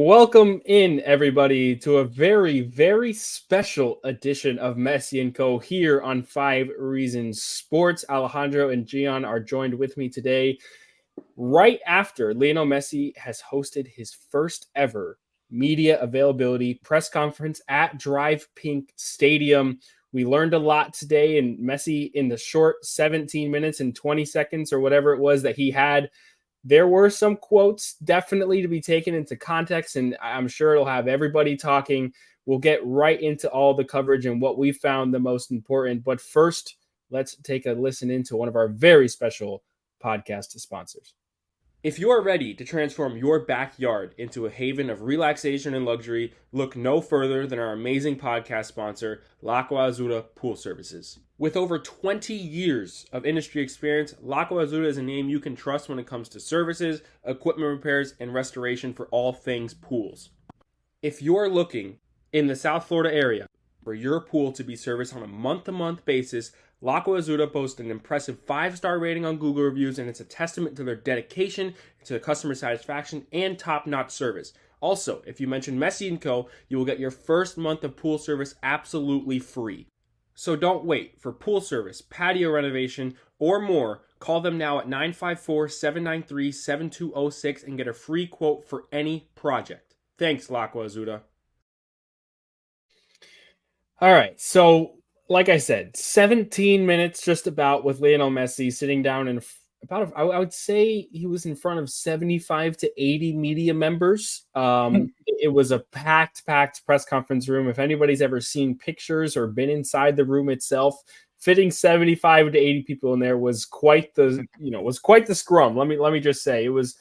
Welcome in, everybody, to a very, very special edition of Messi and Co. here on 5 Reasons Sports. Alejandro and Gian are joined with me today right after Lionel Messi has hosted his first ever media availability press conference at Drive Pink Stadium. We learned a lot today, and Messi, in the short 17 minutes and 20 seconds or whatever it was that he had, there were some quotes definitely to be taken into context, and I'm sure it'll have everybody talking. We'll get right into all the coverage and what we found the most important. But first, let's take a listen into one of our very special podcast sponsors. If you are ready to transform your backyard into a haven of relaxation and luxury, look no further than our amazing podcast sponsor, L'Acqua Azzurra Pool Services. With over 20 years of industry experience, L'Acqua Azzurra is a name you can trust when it comes to services, equipment repairs, and restoration for all things pools. If you're looking in the South Florida area for your pool to be serviced on a month-to-month basis, L'Acqua Azzurra boasts an impressive 5-star rating on Google reviews, and it's a testament to their dedication to customer satisfaction and top-notch service. Also, if you mention Messi & Co., you will get your first month of pool service absolutely free. So don't wait. For pool service, patio renovation, or more, call them now at 954-793-7206 and get a free quote for any project. Thanks, L'Acqua Azzurra. All right, so like I said, 17 minutes just about with Lionel Messi sitting down in I would say he was in front of 75 to 80 media members. It was a packed press conference room. If anybody's ever seen pictures or been inside the room itself, fitting 75 to 80 people in there was quite the scrum. Let me just say it was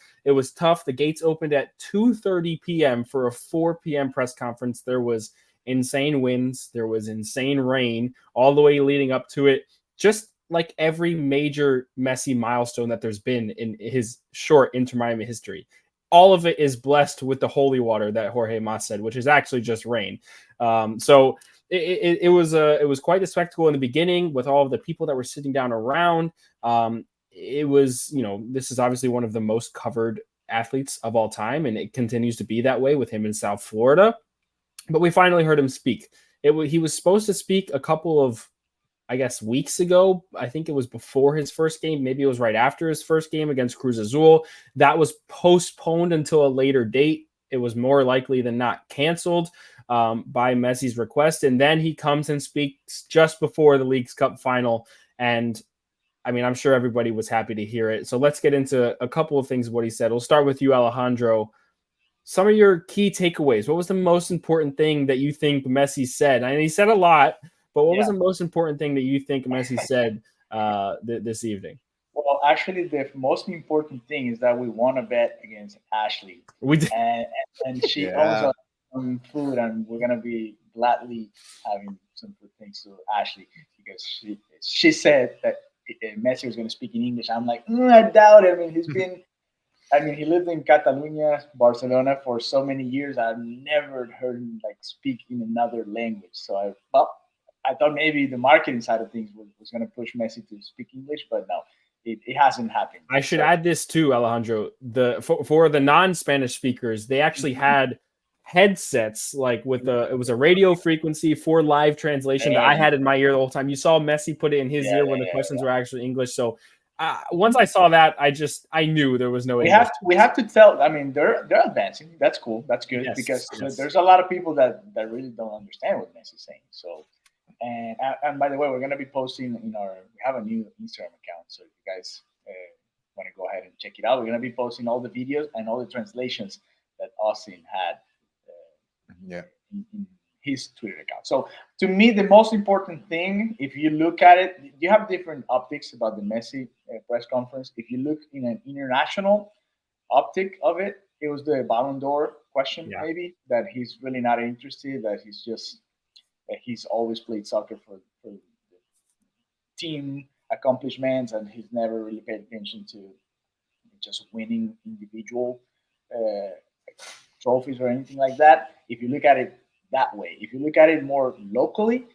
tough. The gates opened at 2:30 p.m. for a 4 p.m. press conference. There was insane winds, there was insane rain all the way leading up to it, just like every major Messi milestone that there's been in his short Inter Miami history. All of it is blessed with the holy water that Jorge Mas said, which is actually just rain. So it was quite a spectacle in the beginning with all of the people that were sitting down around. It was, this is obviously one of the most covered athletes of all time, and it continues to be that way with him in South Florida. But we finally heard him speak. He was supposed to speak a couple of, I guess, weeks ago. I think it was before his first game. Maybe it was right after his first game against Cruz Azul. That was postponed until a later date. It was more likely than not canceled by Messi's request. And then he comes and speaks just before the Leagues Cup final. And I mean, I'm sure everybody was happy to hear it. So let's get into a couple of things of what he said. We'll start with you, Alejandro. Some of your key takeaways. What was the most important thing that you think Messi said? And he said a lot, but what was the most important thing that you think Messi said this evening? Well, actually, the most important thing is that we won a bet against Ashley. We did. And she owes us some food, and we're going to be gladly having some good things to Ashley because she said that Messi was going to speak in English. I'm like, I doubt it. He lived in Catalonia, Barcelona for so many years. I've never heard him speak in another language. So I thought maybe the marketing side of things was going to push Messi to speak English, but no, it hasn't happened. I should add this too, Alejandro. For the non-Spanish speakers, they actually had headsets it was a radio frequency for live translation that I had in my ear the whole time. You saw Messi put it in his ear when the questions were actually English. So once I saw that, I knew there was no. We have to tell. They're advancing. That's cool. That's good because there's a lot of people that really don't understand what Messi's saying. So, and by the way, we're gonna be posting we have a new Instagram account. So if you guys want to go ahead and check it out, we're gonna be posting all the videos and all the translations that Austin had. In his Twitter account. So to me, the most important thing, if you look at it, you have different optics about the Messi press conference. If you look in an international optic of it, it was the Ballon d'Or question, maybe, that he's really not interested, that he's always played soccer for the team accomplishments, and he's never really paid attention to just winning individual trophies or anything like that. If you look at it that way. If you look at it more locally,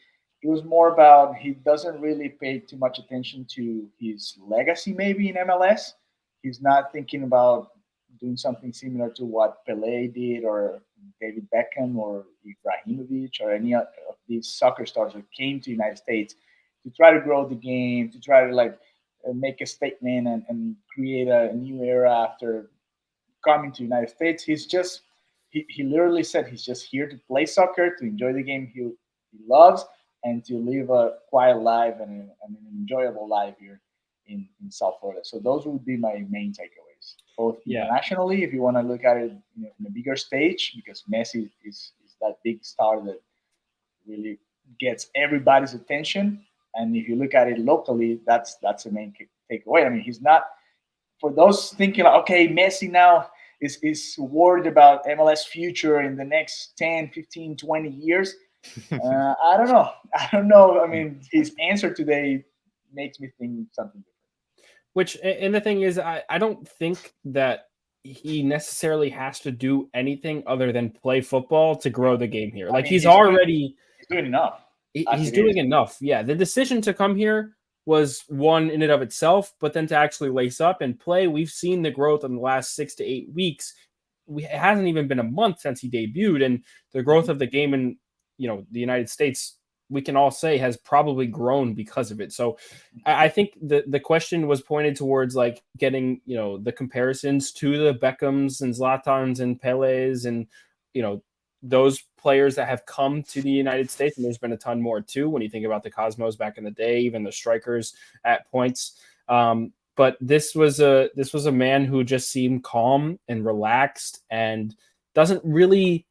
it was more about he doesn't really pay too much attention to his legacy maybe in MLS. He's not thinking about doing something similar to what Pele did, or David Beckham, or Ibrahimovic, or any of these soccer stars that came to the United States to try to grow the game, to try to like make a statement and create a new era after coming to the United States. He's just he literally said he's just here to play soccer, to enjoy the game he loves, and to live a quiet life and an enjoyable life here in South Florida. So those would be my main takeaways, both Yeah. internationally, if you want to look at it in a bigger stage, because Messi is that big star that really gets everybody's attention. And if you look at it locally, that's the main takeaway. I mean, he's not, for those thinking like, okay, Messi now is worried about MLS future in the next 10, 15, 20 years. I don't know. I don't know. I mean, his answer today makes me think something different. Which, and the thing is, I don't think that he necessarily has to do anything other than play football to grow the game here. Like, I mean, he's already doing enough. He's doing enough. Yeah. The decision to come here was one in and of itself, but then to actually lace up and play, we've seen the growth in the last 6 to 8 weeks. It hasn't even been a month since he debuted, and the growth of the game in the United States, we can all say, has probably grown because of it. So I think the question was pointed towards like getting the comparisons to the Beckhams and Zlatans and Peles and those players that have come to the United States, and there's been a ton more too when you think about the Cosmos back in the day, even the strikers at points. But this was a man who just seemed calm and relaxed and doesn't really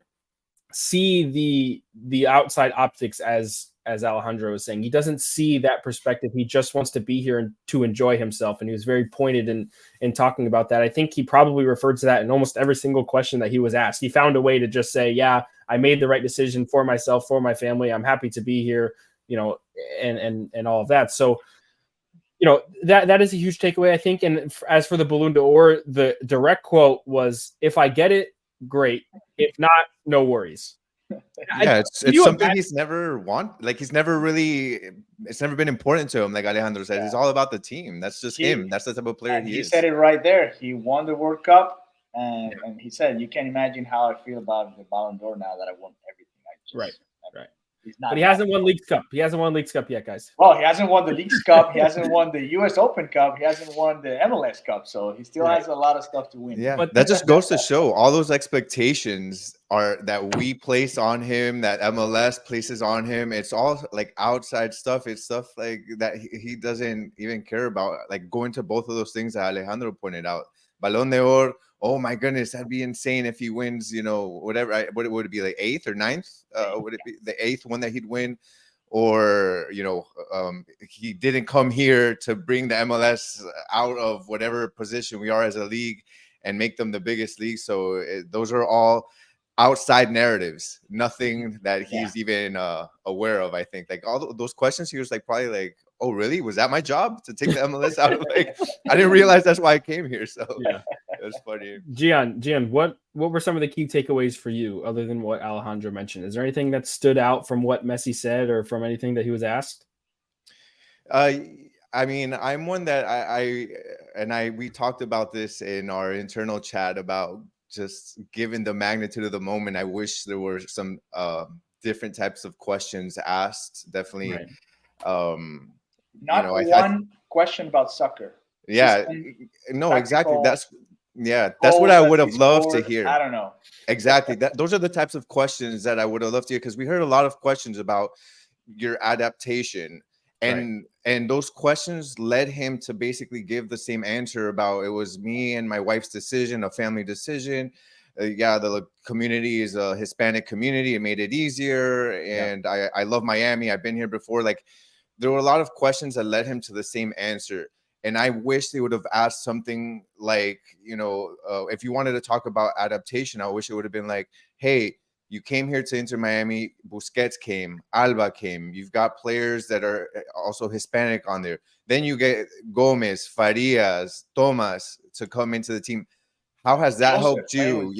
see the outside optics as Alejandro was saying. He doesn't see that perspective. He just wants to be here and to enjoy himself. And he was very pointed in talking about that. I think he probably referred to that in almost every single question that he was asked. He found a way to just say, yeah, I made the right decision for myself, for my family. I'm happy to be here, and all of that. So, that is a huge takeaway, I think. And as for the Balloon d'Or, the direct quote was, if I get it, great. If not, no worries. Yeah, it's something he's never it's never been important to him. Like Alejandro says, it's all about the team. That's just him. That's the type of player he is. He said it right there. He won the World Cup, and he said, you can't imagine how I feel about the Ballon d'Or now that I won everything. Right. But he hasn't won Leagues Cup. He hasn't won Leagues Cup yet, guys. Well, he hasn't won the Leagues Cup. He hasn't won the U.S. Open Cup. He hasn't won the MLS Cup. So he still has a lot of stuff to win. Yeah, but that just goes to show all those expectations that we place on him, that MLS places on him. It's all like outside stuff. It's stuff like that he doesn't even care about. Like going to both of those things that Alejandro pointed out. Balón d'Or. Oh my goodness, that'd be insane if he wins, whatever. What would it be, like 8th or 9th? Would it be the 8th one that he'd win? Or, he didn't come here to bring the MLS out of whatever position we are as a league and make them the biggest league. So those are all outside narratives, nothing that he's even aware of. I think like all those questions, he was like, probably like, oh, really? Was that my job to take the MLS out of I didn't realize that's why I came here. So yeah, it was funny. Gian, what were some of the key takeaways for you other than what Alejandro mentioned? Is there anything that stood out from what Messi said or from anything that he was asked? I mean, I'm one that we talked about this in our internal chat about just given the magnitude of the moment. I wish there were some different types of questions asked. Definitely. Right. Not one question about soccer. Yeah, no, exactly. That's what I would have loved to hear. I don't know. Exactly. Those are the types of questions that I would have loved to hear, because we heard a lot of questions about your adaptation. And those questions led him to basically give the same answer about, it was me and my wife's decision, a family decision. The community is a Hispanic community. It made it easier. And I love Miami. I've been here before. Like, there were a lot of questions that led him to the same answer. And I wish they would have asked something like, if you wanted to talk about adaptation, I wish it would have been like, hey, you came here to Inter Miami, Busquets came, Alba came. You've got players that are also Hispanic on there. Then you get Gomez, Farias, Thomas to come into the team. How has that helped you?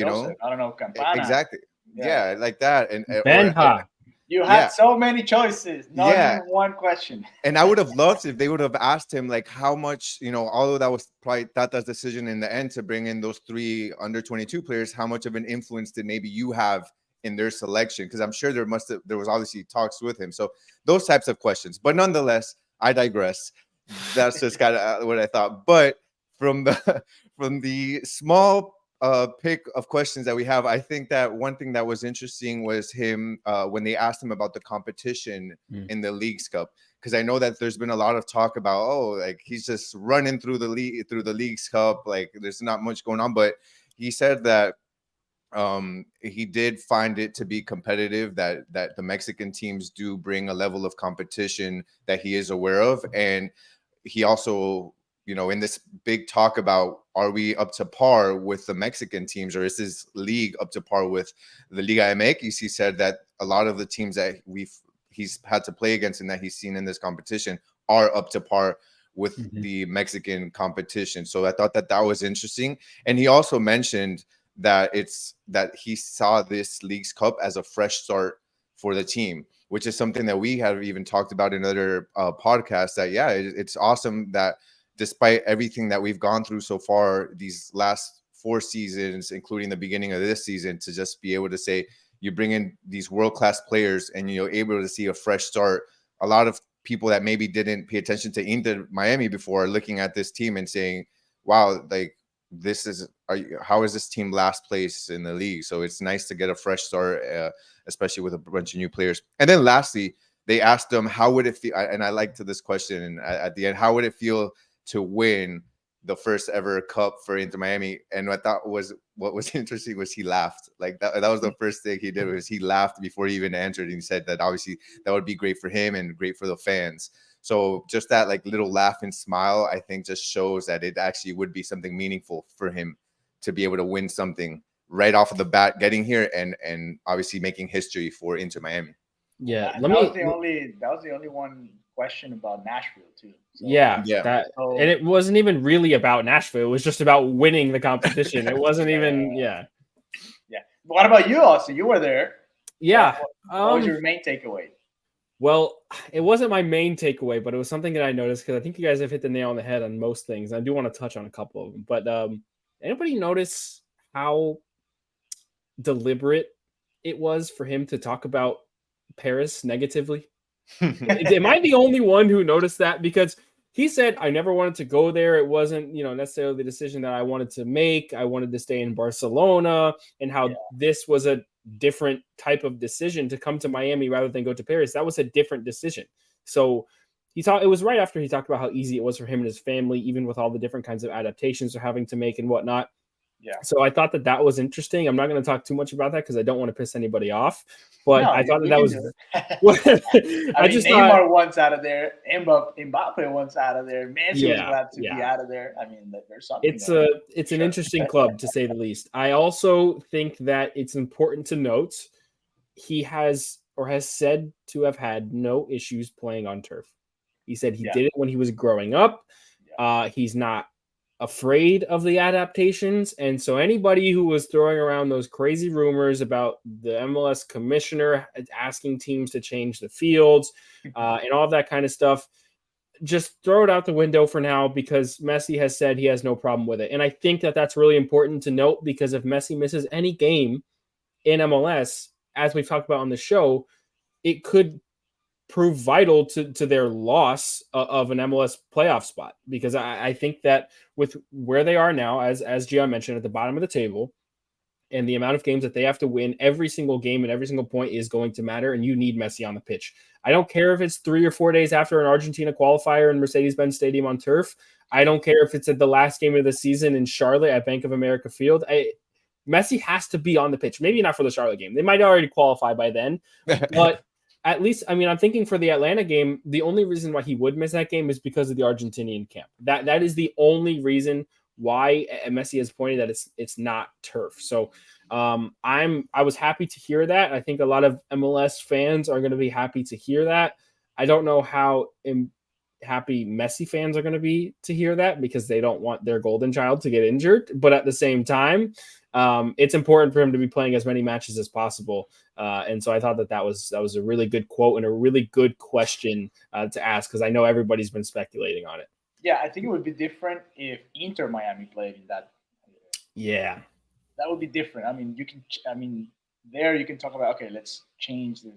I don't know, Campana. Exactly. Yeah, like that. And Benja. You had so many choices, not even one question. And I would have loved if they would have asked him like how much, although that was probably Tata's decision in the end to bring in those 3 under 22 players, how much of an influence did maybe you have in their selection? Because I'm sure there was obviously talks with him. So those types of questions. But nonetheless, I digress. That's just kind of what I thought. But from the small pick of questions that we have, I think that one thing that was interesting was him when they asked him about the competition in the Leagues Cup, because I know that there's been a lot of talk about like he's just running through the Leagues Cup, like there's not much going on, but he said that he did find it to be competitive, that the Mexican teams do bring a level of competition that he is aware of, and he also, in this big talk about, are we up to par with the Mexican teams, or is this league up to par with the Liga MX? He said that a lot of the teams that he's had to play against and that he's seen in this competition are up to par with the Mexican competition. So I thought that was interesting. And he also mentioned that he saw this Leagues Cup as a fresh start for the team, which is something that we have even talked about in other podcasts, that it's awesome that despite everything that we've gone through so far these last 4 seasons, including the beginning of this season, to just be able to say you bring in these world-class players and you're able to see a fresh start. A lot of people that maybe didn't pay attention to Inter Miami before are looking at this team and saying, wow, like how is this team last place in the league? So it's nice to get a fresh start, especially with a bunch of new players. And then lastly, they asked him, how would it feel? And I liked this question at the end, how would it feel to win the first ever cup for Inter Miami? And what was interesting was he laughed. Like that was the first thing he did, was he laughed before he even answered. And he said that obviously that would be great for him and great for the fans. So just that like little laugh and smile, I think just shows that it actually would be something meaningful for him to be able to win something right off of the bat, getting here and obviously making history for Inter Miami. Yeah, that was the only one question about Nashville too. So, and it wasn't even really about Nashville. It was just about winning the competition. It wasn't even What about you, Austin? You were there. Yeah. What was your main takeaway? Well, it wasn't my main takeaway, but it was something that I noticed, because I think you guys have hit the nail on the head on most things. I do want to touch on a couple of them, but anybody notice how deliberate it was for him to talk about Paris negatively? Am I the only one who noticed that? Because he said, I never wanted to go there. It wasn't, necessarily the decision that I wanted to make. I wanted to stay in Barcelona, and how this was a different type of decision to come to Miami rather than go to Paris. That was a different decision. So it was right after he talked about how easy it was for him and his family, even with all the different kinds of adaptations they're having to make and whatnot. Yeah. So I thought that was interesting. I'm not going to talk too much about that because I don't want to piss anybody off. But I thought that was. Neymar wants out of there. Mbappe wants out of there. Messi was glad to be out of there. I mean, there's something. It's an interesting club, to say the least. I also think that it's important to note he has said to have had no issues playing on turf. He said he did it when he was growing up. He's not afraid of the adaptations, and so anybody who was throwing around those crazy rumors about the MLS commissioner asking teams to change the fields and all of that kind of stuff, just throw it out the window for now, because Messi has said he has no problem with it. And I think that that's really important to note, because if Messi misses any game in MLS, as we've talked about on the show, it could prove vital to their loss of an MLS playoff spot, because I think that with where they are now, as Gian mentioned, at the bottom of the table, and the amount of games that they have to win, every single game and every single point is going to matter, and you need Messi on the pitch. I don't care if it's 3 or 4 days after an Argentina qualifier in Mercedes-Benz Stadium on turf. I don't care if it's at the last game of the season in Charlotte at Bank of America Field. Messi has to be on the pitch. Maybe not for the Charlotte game. They might already qualify by then, but at least, I'm thinking for the Atlanta game, the only reason why he would miss that game is because of the Argentinian camp. That is the only reason why Messi has pointed that it's not turf. So I was happy to hear that. I think a lot of MLS fans are going to be happy to hear that. I don't know how happy Messi fans are going to be to hear that, because they don't want their golden child to get injured. But at the same time, it's important for him to be playing as many matches as possible. And so I thought that was a really good quote and a really good question to ask, because I know everybody's been speculating on it. Yeah, I think it would be different if Inter Miami played in that. Yeah, That would be different. I mean, there you can talk about, okay, let's change the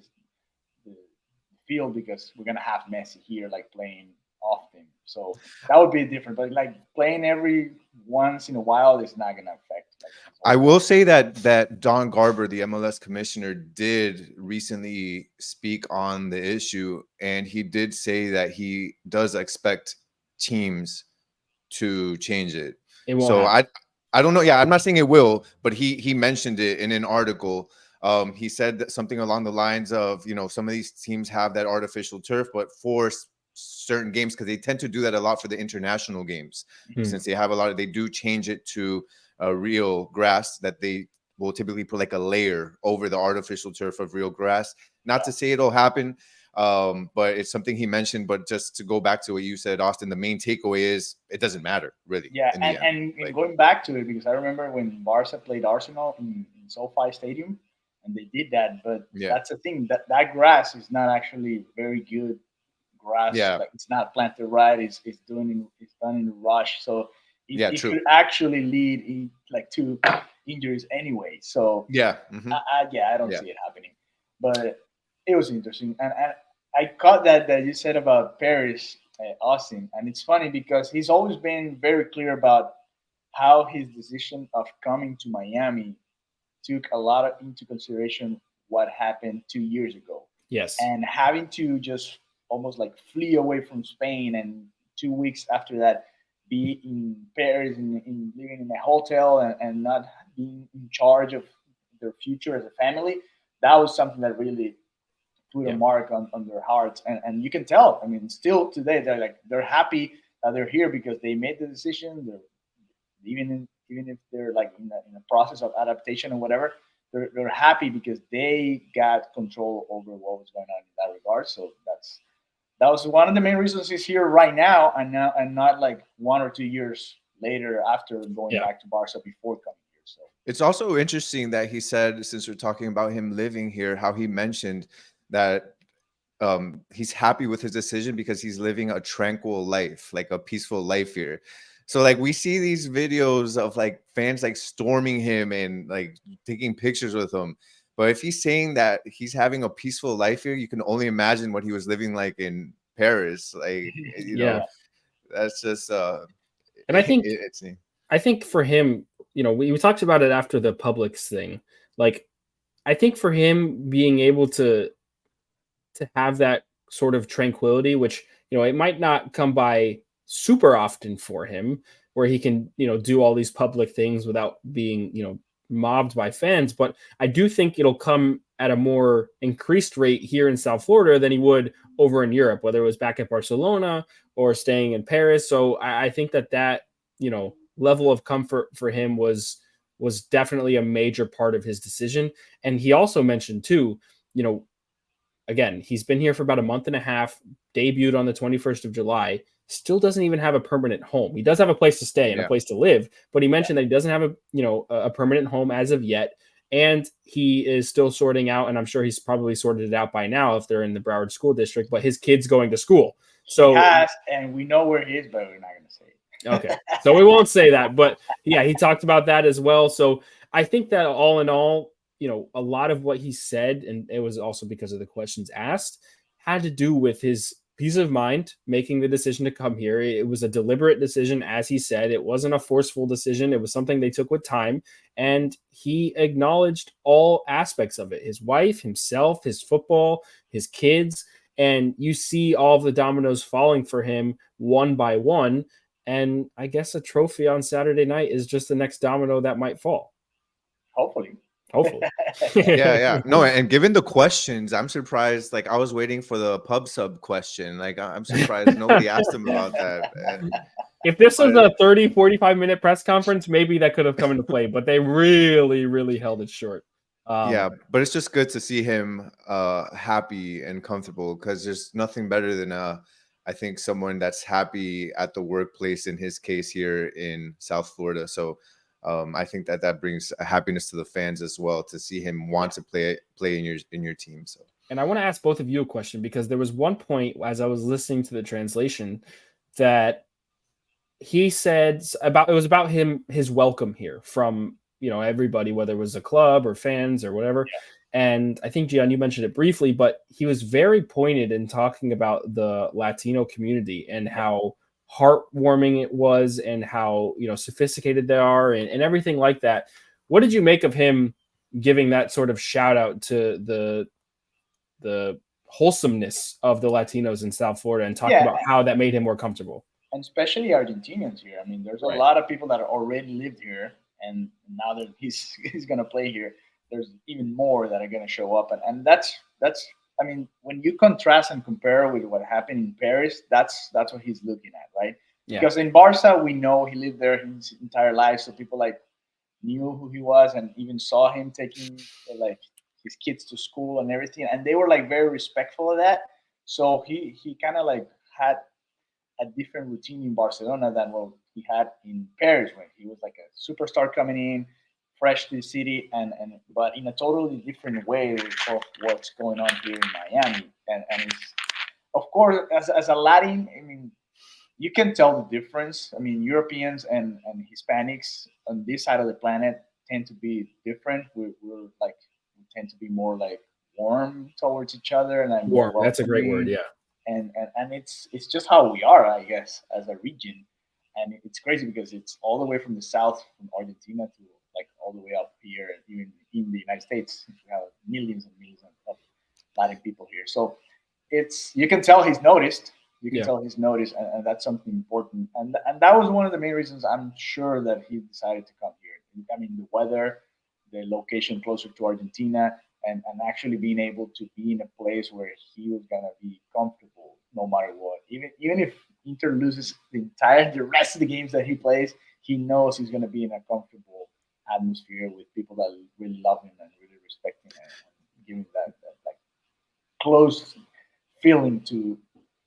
field because we're gonna have Messi here, like playing often. So that would be different. But like playing every once in a while is not gonna affect. Like, I will say that Don Garber, the MLS commissioner, did recently speak on the issue, and he did say that he does expect teams to change it. it won't So happen. I don't know. Yeah, I'm not saying it will, but he mentioned it in an article. He said that something along the lines of, some of these teams have that artificial turf, but for certain games, because they tend to do that a lot for the international games, since they have they do change it to real grass that they will typically put like a layer over the artificial turf of real grass. Not to say it'll happen, but it's something he mentioned. But just to go back to what you said, Austin, the main takeaway is it doesn't matter really. Yeah, in the end. and going back to it, because I remember when Barca played Arsenal in SoFi Stadium, and they did that. But that's the thing, that grass is not actually very good grass. Yeah. Like it's not planted right. It's done in a rush. So it true. could actually lead to injuries anyway. So yeah, I don't see it happening. But it was interesting, and I caught that you said about Paris, Austin, and it's funny because he's always been very clear about how his decision of coming to Miami took a lot of into consideration what happened 2 years ago. Yes. And having to just almost like flee away from Spain, and 2 weeks after that be in Paris in living in a hotel, and not being in charge of their future as a family, that was something that really put a mark on their hearts. And you can tell, I mean, still today they're happy that they're here because they made the decision. They're even if they're like in the process of adaptation or whatever, they're happy because they got control over what was going on in that regard. So that was one of the main reasons he's here right now, and not like 1 or 2 years later after going back to Barca before coming here. So it's also interesting that he said, since we're talking about him living here, how he mentioned that he's happy with his decision because he's living a tranquil life, like a peaceful life here. So like we see these videos of like fans like storming him and like taking pictures with him. But if he's saying that he's having a peaceful life here, you can only imagine what he was living like in Paris. Like, that's just and I think for him, we talked about it after the Publix thing. Like, I think for him being able to have that sort of tranquility, which, it might not come by super often for him, where he can, do all these public things without being, mobbed by fans. But I do think it'll come at a more increased rate here in South Florida than he would over in Europe, whether it was back at Barcelona or staying in Paris. So I think that, level of comfort for him was definitely a major part of his decision. And he also mentioned too, again, he's been here for about a month and a half, debuted on the 21st of July, still doesn't even have a permanent home. He does have a place to stay and a place to live, but he mentioned that he doesn't have a permanent home as of yet. And he is still sorting out, and I'm sure he's probably sorted it out by now if they're in the Broward School District, but his kid's going to school. So he has, and we know where he is, but we're not going to say it. Okay. So we won't say that, but yeah, he talked about that as well. So I think that all in all, a lot of what he said, and it was also because of the questions asked, had to do with his peace of mind making the decision to come here. It was a deliberate decision, as he said. It wasn't a forceful decision. It was something they took with time, and he acknowledged all aspects of it: his wife, himself, his football, his kids, and you see all of the dominoes falling for him one by one. And I guess a trophy on Saturday night is just the next domino that might fall. Hopefully. Yeah. No, and given the questions, I'm surprised. Like, I was waiting for the pub sub question. Like, I'm surprised nobody asked him about that. If this was a 30, 45-minute press conference, maybe that could have come into play, but they really, really held it short. Yeah, but it's just good to see him happy and comfortable, because there's nothing better than I think someone that's happy at the workplace, in his case here in South Florida. So I think that brings happiness to the fans as well to see him want to play in your team. So, and I want to ask both of you a question, because there was one point as I was listening to the translation that he said about, it was about his welcome here from, everybody, whether it was a club or fans or whatever. And I think, Gian, you mentioned it briefly, but he was very pointed in talking about the Latino community and how heartwarming it was, and how, sophisticated they are, and everything like that. What did you make of him giving that sort of shout out to the wholesomeness of the Latinos in South Florida, and talking about how that made him more comfortable? And especially Argentinians here. I mean, there's a Right. lot of people that already lived here, and now that he's going to play here, there's even more that are going to show up, and that's. I mean, when you contrast and compare with what happened in Paris, that's what he's looking at, right? Yeah. Because in Barca, we know he lived there his entire life, so people like knew who he was and even saw him taking like his kids to school and everything, and they were like very respectful of that. So he kind of like had a different routine in Barcelona than what he had in Paris, when he was like a superstar coming in, fresh to the city, and but in a totally different way of what's going on here in Miami. And it's, of course, as a Latin, I mean, you can tell the difference. I mean, Europeans and Hispanics on this side of the planet tend to be different. We're like, we tend to be more like warm towards each other, and like more Warm. That's a great word. welcoming, Yeah. and it's just how we are, I guess, as a region. And it's crazy because it's all the way from the south, from Argentina to like all the way up here, even in the United States. We have millions and millions of Latin people here, so it's, you can tell he's noticed. You can Yeah. tell he's noticed, and that's something important. And that was one of the main reasons I'm sure that he decided to come here. I mean, the weather, the location closer to Argentina, and actually being able to be in a place where he was gonna be comfortable no matter what. Even if Inter loses the rest of the games that he plays, he knows he's gonna be in a comfortable atmosphere with people that really love him and really respect him, and give him that like close feeling to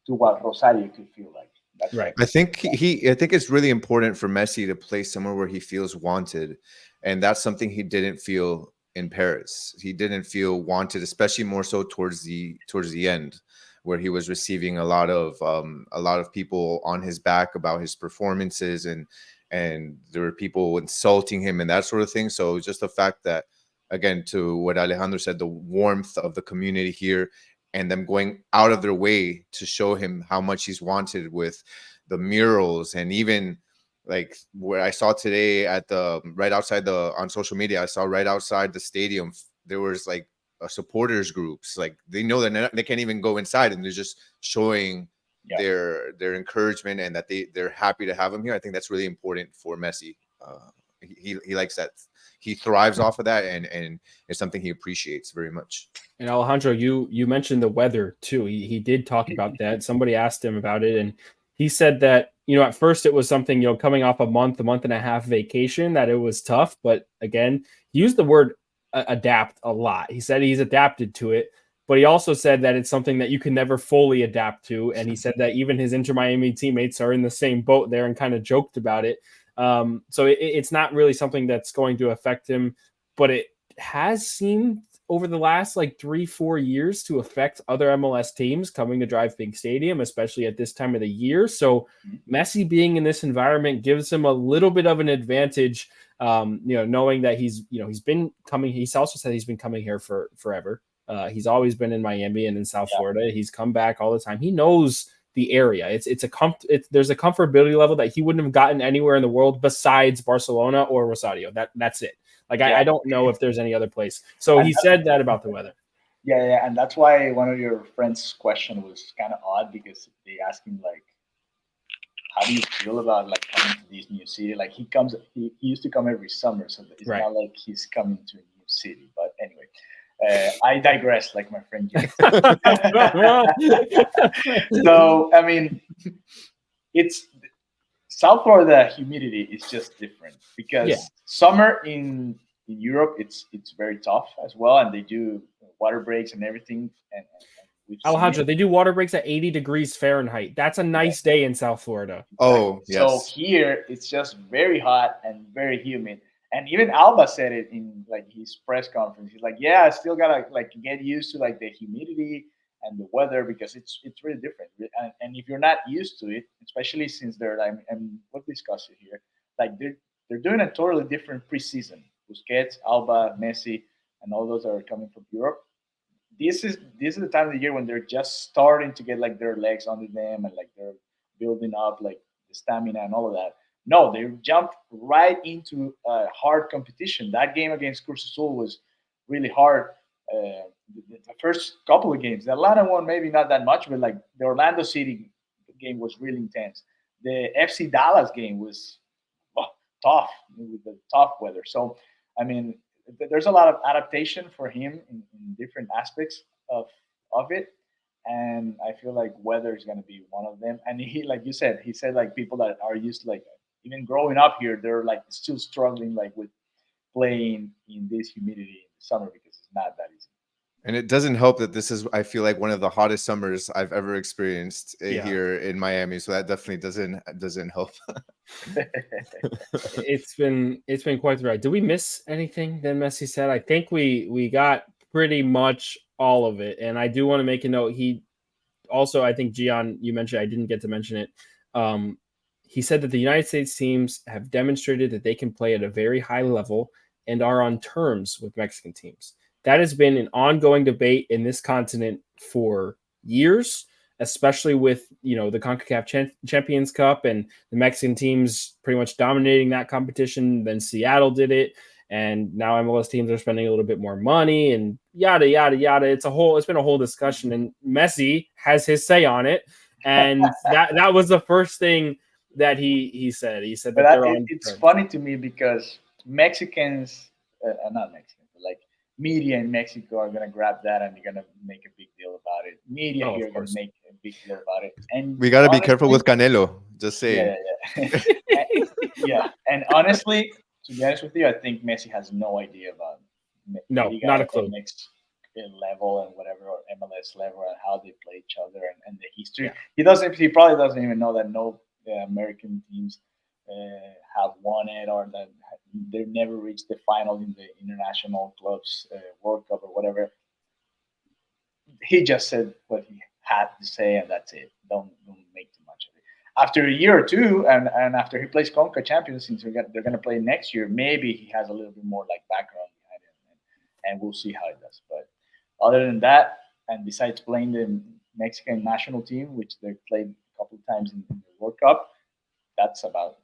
what Rosario could feel like. That's Right. I think I think it's really important for Messi to play somewhere where he feels wanted, and that's something he didn't feel in Paris. He didn't feel wanted, especially more so towards the end, where he was receiving a lot of people on his back about his performances, and there were people insulting him and that sort of thing. So just the fact that, again, to what Alejandro said, the warmth of the community here, and them going out of their way to show him how much he's wanted with the murals. And even like where I saw today at the right outside on social media, I saw right outside the stadium, there was like supporters groups, like they know that they can't even go inside, and they're just showing their encouragement, and that they're happy to have him here. I think that's really important for Messi. He likes that. He thrives off of that, and it's something he appreciates very much. And Alejandro, you mentioned the weather too. He did talk about that. Somebody asked him about it, and he said that, at first it was something, coming off a month and a half vacation, that it was tough. But again, he used the word adapt a lot. He said he's adapted to it, but he also said that it's something that you can never fully adapt to. And he said that even his Inter Miami teammates are in the same boat there, and kind of joked about it. So it's not really something that's going to affect him, but it has seemed over the last like 3-4 years to affect other MLS teams coming to Drive Big Stadium, especially at this time of the year. So Messi being in this environment gives him a little bit of an advantage, knowing that he's been coming. He's also said he's been coming here for forever. He's always been in Miami and in South Florida. He's come back all the time. He knows the area. There's a comfortability level that he wouldn't have gotten anywhere in the world besides Barcelona or Rosario. That's it. Like, I don't know if there's any other place. So he said that about the weather. Yeah, and that's why one of your friends' question was kind of odd, because they asked him like, how do you feel about like coming to this new city? Like he used to come every summer, so it's not like he's coming to a new city. But anyway, I digress, like my friend Jay. So I mean, it's South Florida humidity is just different, because summer in Europe it's very tough as well, and they do water breaks and everything, and We've seen Alejandro, it. they do water breaks at 80 degrees Fahrenheit. That's a nice day in South Florida. Oh, So yes. here it's just very hot and very humid. And even Alba said it in like his press conference. He's like, "Yeah, I still gotta like get used to like the humidity and the weather because it's really different. And if you're not used to it, especially since they're like, and we'll discuss it here, like they're doing a totally different preseason. Busquets, Alba, Messi, and all those are coming from Europe. This is the time of the year when they're just starting to get like their legs under them and like they're building up like the stamina and all of that. No, they jumped right into hard competition. That game against Cruz Azul was really hard. The first couple of games, the Atlanta one maybe not that much, but like the Orlando City game was really intense. The FC Dallas game was oh, tough with the tough weather. So, I mean, there's a lot of adaptation for him in different aspects of it, and I feel like weather is going to be one of them. And he, like you said, he said like people that are used to like even growing up here, they're like still struggling like with playing in this humidity in the summer because it's not that easy. And it doesn't help that this is, I feel like, one of the hottest summers I've ever experienced here in Miami. So that definitely doesn't help. It's been quite the ride. Did we miss anything that Messi said? I think we got pretty much all of it. And I do want to make a note. He also, I think Gian, you mentioned, I didn't get to mention it. He said that the United States teams have demonstrated that they can play at a very high level and are on terms with Mexican teams. That has been an ongoing debate in this continent for years, especially with the CONCACAF Champions Cup and the Mexican teams pretty much dominating that competition. Then Seattle did it, and now MLS teams are spending a little bit more money and yada yada yada. It's been a whole discussion, and Messi has his say on it, and that was the first thing that he said. He said that it's funny to me because Mexicans, not Mexicans, but like media in Mexico are gonna grab that and they're gonna make a big deal about it. Media here are gonna make a big deal about it. And we gotta be careful with Canelo. Just saying. Yeah. And honestly, to be honest with you, I think Messi has no idea about not a clue. Next level and whatever, or MLS level and how they play each other and the history. Yeah. He probably doesn't even know that no American teams have won it or that they've never reached the final in the international clubs World Cup or whatever. He just said what he had to say and that's it. Don't make too much of it. After a year or two, and after he plays Conca Champions, since they're going to play next year, maybe he has a little bit more like background behind him, and we'll see how it does. But other than that, and besides playing the Mexican national team, which they played a couple of times in the World Cup, that's about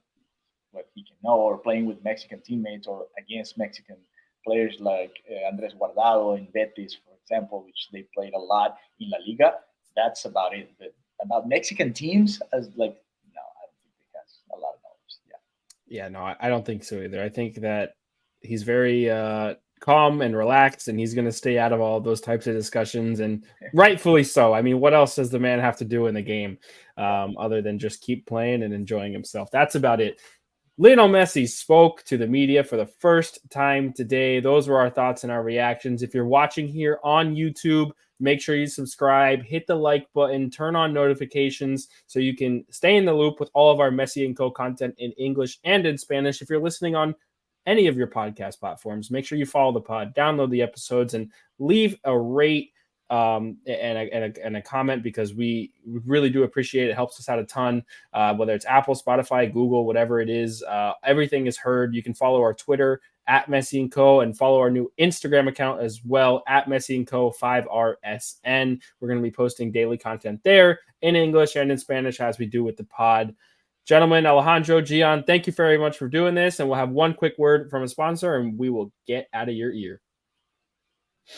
what he can know, or playing with Mexican teammates or against Mexican players like Andres Guardado in Betis, for example, which they played a lot in La Liga. That's about it. But about Mexican teams, as like, no, I don't think he has a lot of knowledge. Yeah, no, I don't think so either. I think that he's very calm and relaxed, and he's going to stay out of all those types of discussions, and rightfully so. I mean, what else does the man have to do in the game other than just keep playing and enjoying himself? That's about it. Lionel Messi spoke to the media for the first time today. Those were our thoughts and our reactions. If you're watching here on YouTube, make sure you subscribe, hit the like button, turn on notifications so you can stay in the loop with all of our Messi & Co. content in English and in Spanish. If you're listening on any of your podcast platforms, make sure you follow the pod, download the episodes, and leave a rate and a comment, because we really do appreciate it. It helps us out a ton, whether it's Apple, Spotify, Google, whatever it is. Everything is heard. You can follow our Twitter at Messi & Co. and follow our new Instagram account as well at Messi & Co. 5RSN. We're going to be posting daily content there in English and in Spanish as we do with the pod. Gentlemen, Alejandro, Gian, thank you very much for doing this. And we'll have one quick word from a sponsor and we will get out of your ear.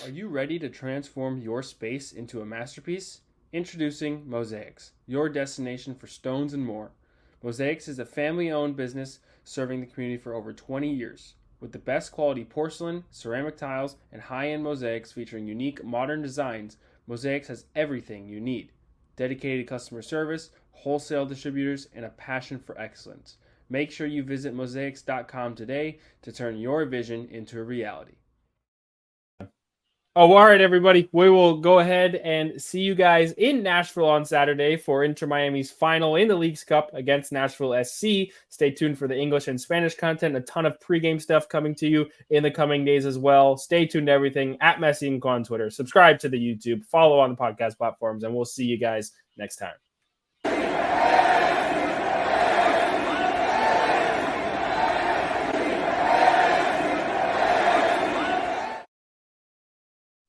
Are you ready to transform your space into a masterpiece? Introducing Mosaics, your destination for stones and more. Mosaics is a family-owned business serving the community for over 20 years. With the best quality porcelain, ceramic tiles, and high-end mosaics featuring unique modern designs, Mosaics has everything you need. Dedicated customer service, wholesale distributors, and a passion for excellence. Make sure you visit mosaics.com today to turn your vision into a reality. Oh, all right, everybody. We will go ahead and see you guys in Nashville on Saturday for Inter Miami's final in the Leagues Cup against Nashville SC. Stay tuned for the English and Spanish content. A ton of pregame stuff coming to you in the coming days as well. Stay tuned to everything at Messi and Co on Twitter. Subscribe to the YouTube. Follow on the podcast platforms, and we'll see you guys next time.